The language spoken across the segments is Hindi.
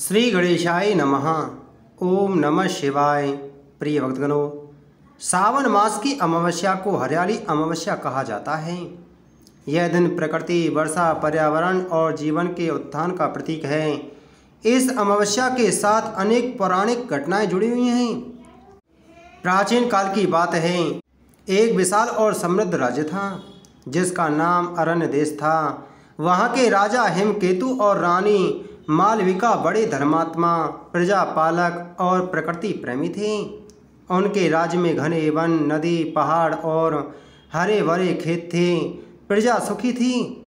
श्री गणेशाय नमः। ओम नमः शिवाय। प्रिय भक्तगणों, सावन मास की अमावस्या को हरियाली अमावस्या कहा जाता है। यह दिन प्रकृति, वर्षा, पर्यावरण और जीवन के उत्थान का प्रतीक है। इस अमावस्या के साथ अनेक पौराणिक घटनाएं जुड़ी हुई हैं। प्राचीन काल की बात है, एक विशाल और समृद्ध राज्य था जिसका नाम अरण्य देश था। वहाँ के राजा हेमकेतु और रानी मालविका बड़े धर्मात्मा, प्रजापालक और प्रकृति प्रेमी थे। उनके राज्य में घने वन, नदी, पहाड़ और हरे भरे खेत थे। प्रजा सुखी थी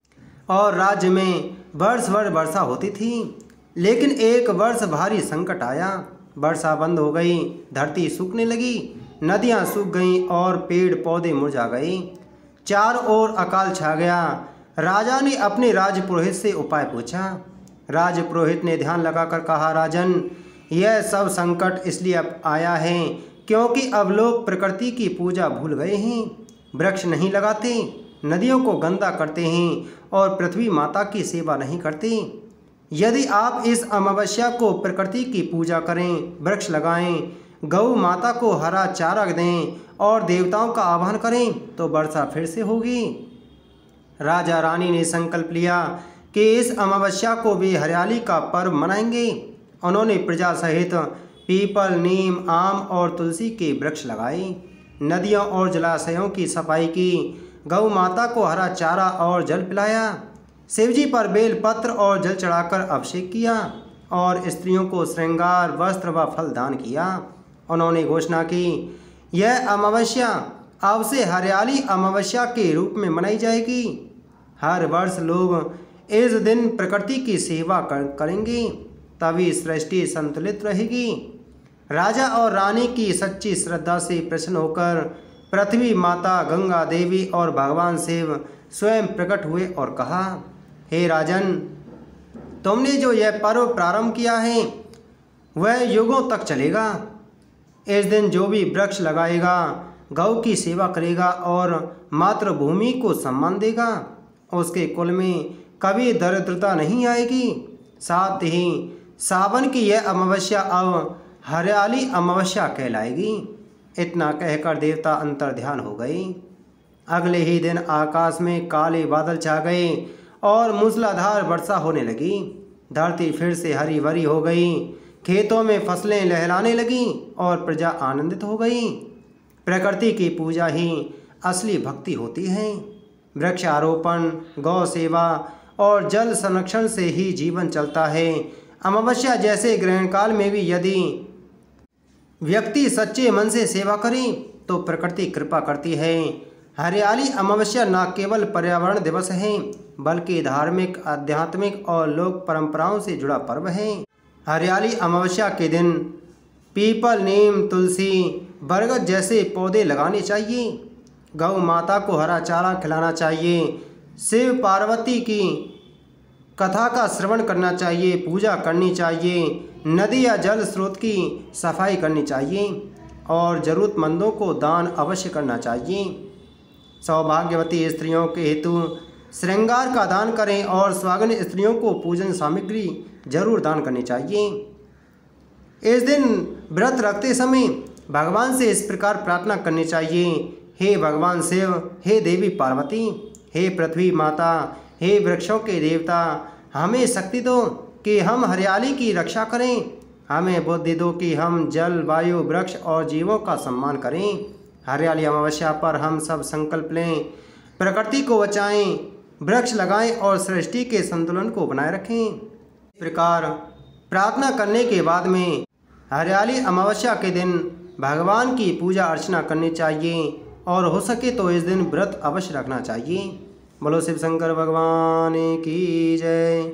और राज्य में वर्ष भर वर्षा होती थी। लेकिन एक वर्ष भारी संकट आया। वर्षा बंद हो गई, धरती सूखने लगी, नदियां सूख गईं और पेड़ पौधे मुरझा गए। चारों ओर अकाल छा गया। राजा ने अपने राजपुरोहित से उपाय पूछा। राजपुरोहित ने ध्यान लगाकर कहा, राजन, यह सब संकट इसलिए अब आया है क्योंकि अब लोग प्रकृति की पूजा भूल गए हैं। वृक्ष नहीं लगाते, नदियों को गंदा करते हैं और पृथ्वी माता की सेवा नहीं करते। यदि आप इस अमावस्या को प्रकृति की पूजा करें, वृक्ष लगाएं, गौ माता को हरा चारा दें और देवताओं का आह्वान करें तो वर्षा फिर से होगी। राजा रानी ने संकल्प लिया कि इस अमावस्या को वे हरियाली का पर्व मनाएंगे। उन्होंने प्रजा सहित पीपल, नीम, आम और तुलसी के वृक्ष लगाए, नदियों और जलाशयों की सफाई की, गौ माता को हरा चारा और जल पिलाया, शिवजी पर बेल पत्र और जल चढ़ाकर अभिषेक किया और स्त्रियों को श्रृंगार, वस्त्र व फल दान किया। उन्होंने घोषणा की, यह अमावस्या अब से हरियाली अमावस्या के रूप में मनाई जाएगी। हर वर्ष लोग इस दिन प्रकृति की सेवा करेंगे, तभी सृष्टि संतुलित रहेगी। राजा और रानी की सच्ची श्रद्धा से प्रसन्न होकर पृथ्वी माता, गंगा देवी और भगवान शिव स्वयं प्रकट हुए और कहा, हे राजन, तुमने जो यह पर्व प्रारंभ किया है वह युगों तक चलेगा। इस दिन जो भी वृक्ष लगाएगा, गौ की सेवा करेगा और मातृभूमि को सम्मान देगा, उसके कुल में कभी दरिद्रता नहीं आएगी। साथ ही सावन की यह अमावस्या अब हरियाली अमावस्या कहलाएगी। इतना कहकर देवता अंतर ध्यान हो गए। अगले ही दिन आकाश में काले बादल छा गए और मूसलाधार वर्षा होने लगी। धरती फिर से हरी भरी हो गई, खेतों में फसलें लहराने लगीं और प्रजा आनंदित हो गई। प्रकृति की पूजा ही असली भक्ति होती है। वृक्षारोपण, गौ सेवा और जल संरक्षण से ही जीवन चलता है। अमावस्या जैसे ग्रहण काल में भी यदि व्यक्ति सच्चे मन से सेवा करे तो प्रकृति कृपा करती है। हरियाली अमावस्या न केवल पर्यावरण दिवस है बल्कि धार्मिक, आध्यात्मिक और लोक परंपराओं से जुड़ा पर्व है। हरियाली अमावस्या के दिन पीपल, नीम, तुलसी, बरगद जैसे पौधे लगाने चाहिए। गौ माता को हरा चारा खिलाना चाहिए। शिव पार्वती की कथा का श्रवण करना चाहिए, पूजा करनी चाहिए। नदी या जल स्रोत की सफाई करनी चाहिए और ज़रूरतमंदों को दान अवश्य करना चाहिए। सौभाग्यवती स्त्रियों के हेतु श्रृंगार का दान करें और स्वागन स्त्रियों को पूजन सामग्री जरूर दान करनी चाहिए। इस दिन व्रत रखते समय भगवान से इस प्रकार प्रार्थना करनी चाहिए, हे भगवान शिव, हे देवी पार्वती, हे पृथ्वी माता, हे वृक्षों के देवता, हमें शक्ति दो कि हम हरियाली की रक्षा करें। हमें बुद्धि दो कि हम जल, वायु, वृक्ष और जीवों का सम्मान करें। हरियाली अमावस्या पर हम सब संकल्प लें, प्रकृति को बचाएं, वृक्ष लगाएं और सृष्टि के संतुलन को बनाए रखें। इस प्रकार प्रार्थना करने के बाद में हरियाली अमावस्या के दिन भगवान की पूजा अर्चना करनी चाहिए और हो सके तो इस दिन व्रत अवश्य रखना चाहिए। बोलो शिव शंकर भगवान की जय।